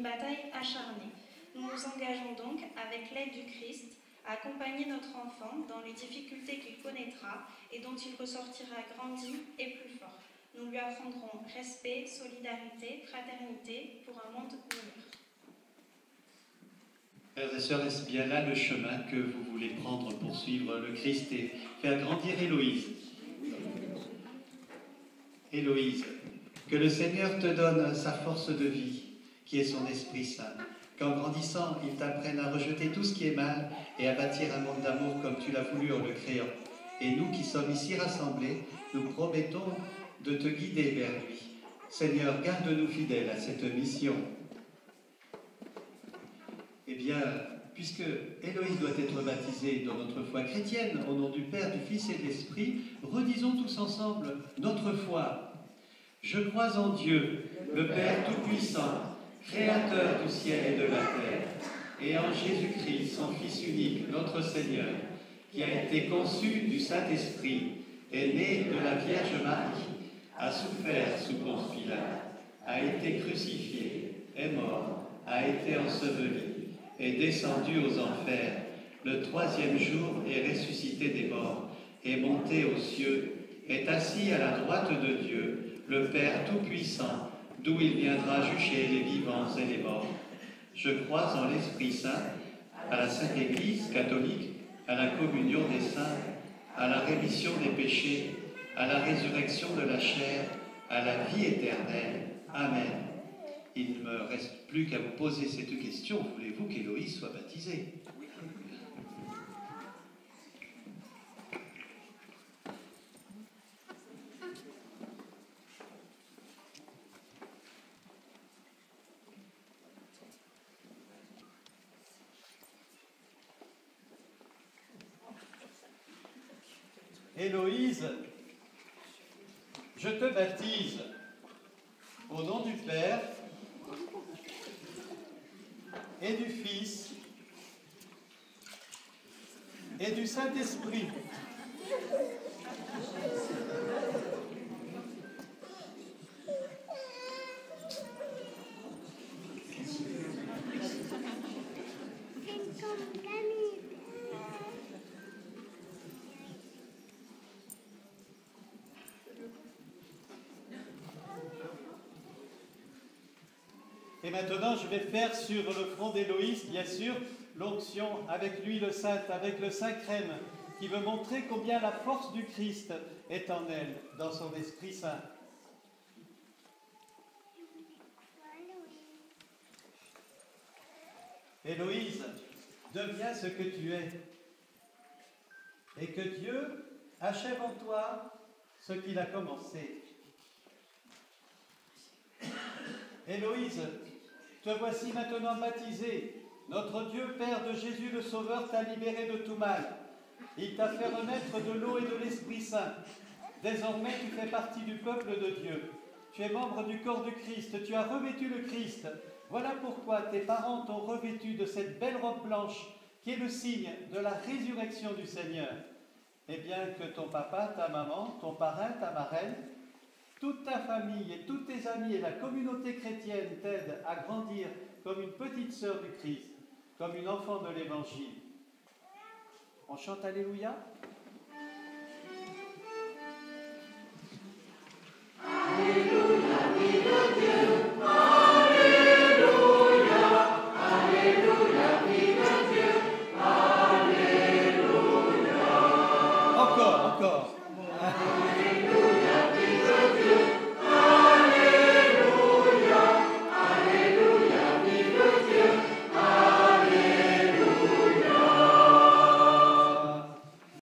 bataille acharnée. Nous nous engageons donc, avec l'aide du Christ, à accompagner notre enfant dans les difficultés qu'il connaîtra et dont il ressortira grandi et plus fort. Nous lui apprendrons respect, solidarité, fraternité pour un monde meilleur. Frères et sœurs, est-ce bien là le chemin que vous voulez prendre pour suivre le Christ et faire grandir Héloïse? Héloïse, que le Seigneur te donne sa force de vie, qui est son Esprit Saint. Qu'en grandissant, il t'apprenne à rejeter tout ce qui est mal et à bâtir un monde d'amour comme tu l'as voulu en le créant. Et nous qui sommes ici rassemblés, nous promettons de te guider vers lui. Seigneur, garde-nous fidèles à cette mission. Eh bien, puisque Héloïse doit être baptisée dans notre foi chrétienne, au nom du Père, du Fils et de l'Esprit, redisons tous ensemble notre foi. Je crois en Dieu, le Père Tout-Puissant, Créateur du ciel et de la terre, et en Jésus-Christ, son Fils unique, notre Seigneur, qui a été conçu du Saint-Esprit, est né de la Vierge Marie, a souffert sous Ponce Pilate, a été crucifié, est mort, a été enseveli, est descendu aux enfers, le troisième jour est ressuscité des morts, est monté aux cieux, est assis à la droite de Dieu, le Père Tout-Puissant, d'où il viendra juger les vivants et les morts. Je crois en l'Esprit Saint, à la Sainte Église catholique, à la communion des saints, à la rémission des péchés, à la résurrection de la chair, à la vie éternelle. Amen. Il ne me reste plus qu'à vous poser cette question. Voulez-vous qu'Héloïse soit baptisée? Héloïse, je te baptise au nom du Père et du Fils et du Saint-Esprit. Et maintenant, je vais faire sur le front d'Héloïse, bien sûr, l'onction avec l'huile sainte, avec le Saint-Crème, qui veut montrer combien la force du Christ est en elle, dans son Esprit Saint. Héloïse, deviens ce que tu es, et que Dieu achève en toi ce qu'il a commencé. Héloïse, te voici maintenant baptisée. Notre Dieu, Père de Jésus le Sauveur, t'a libéré de tout mal. Il t'a fait renaître de l'eau et de l'Esprit Saint. Désormais, tu fais partie du peuple de Dieu. Tu es membre du corps du Christ. Tu as revêtu le Christ. Voilà pourquoi tes parents t'ont revêtu de cette belle robe blanche qui est le signe de la résurrection du Seigneur. Et bien que ton papa, ta maman, ton parrain, ta marraine, toute ta famille et tous tes amis et la communauté chrétienne t'aident à grandir comme une petite sœur du Christ, comme une enfant de l'Évangile. On chante Alléluia. Alléluia.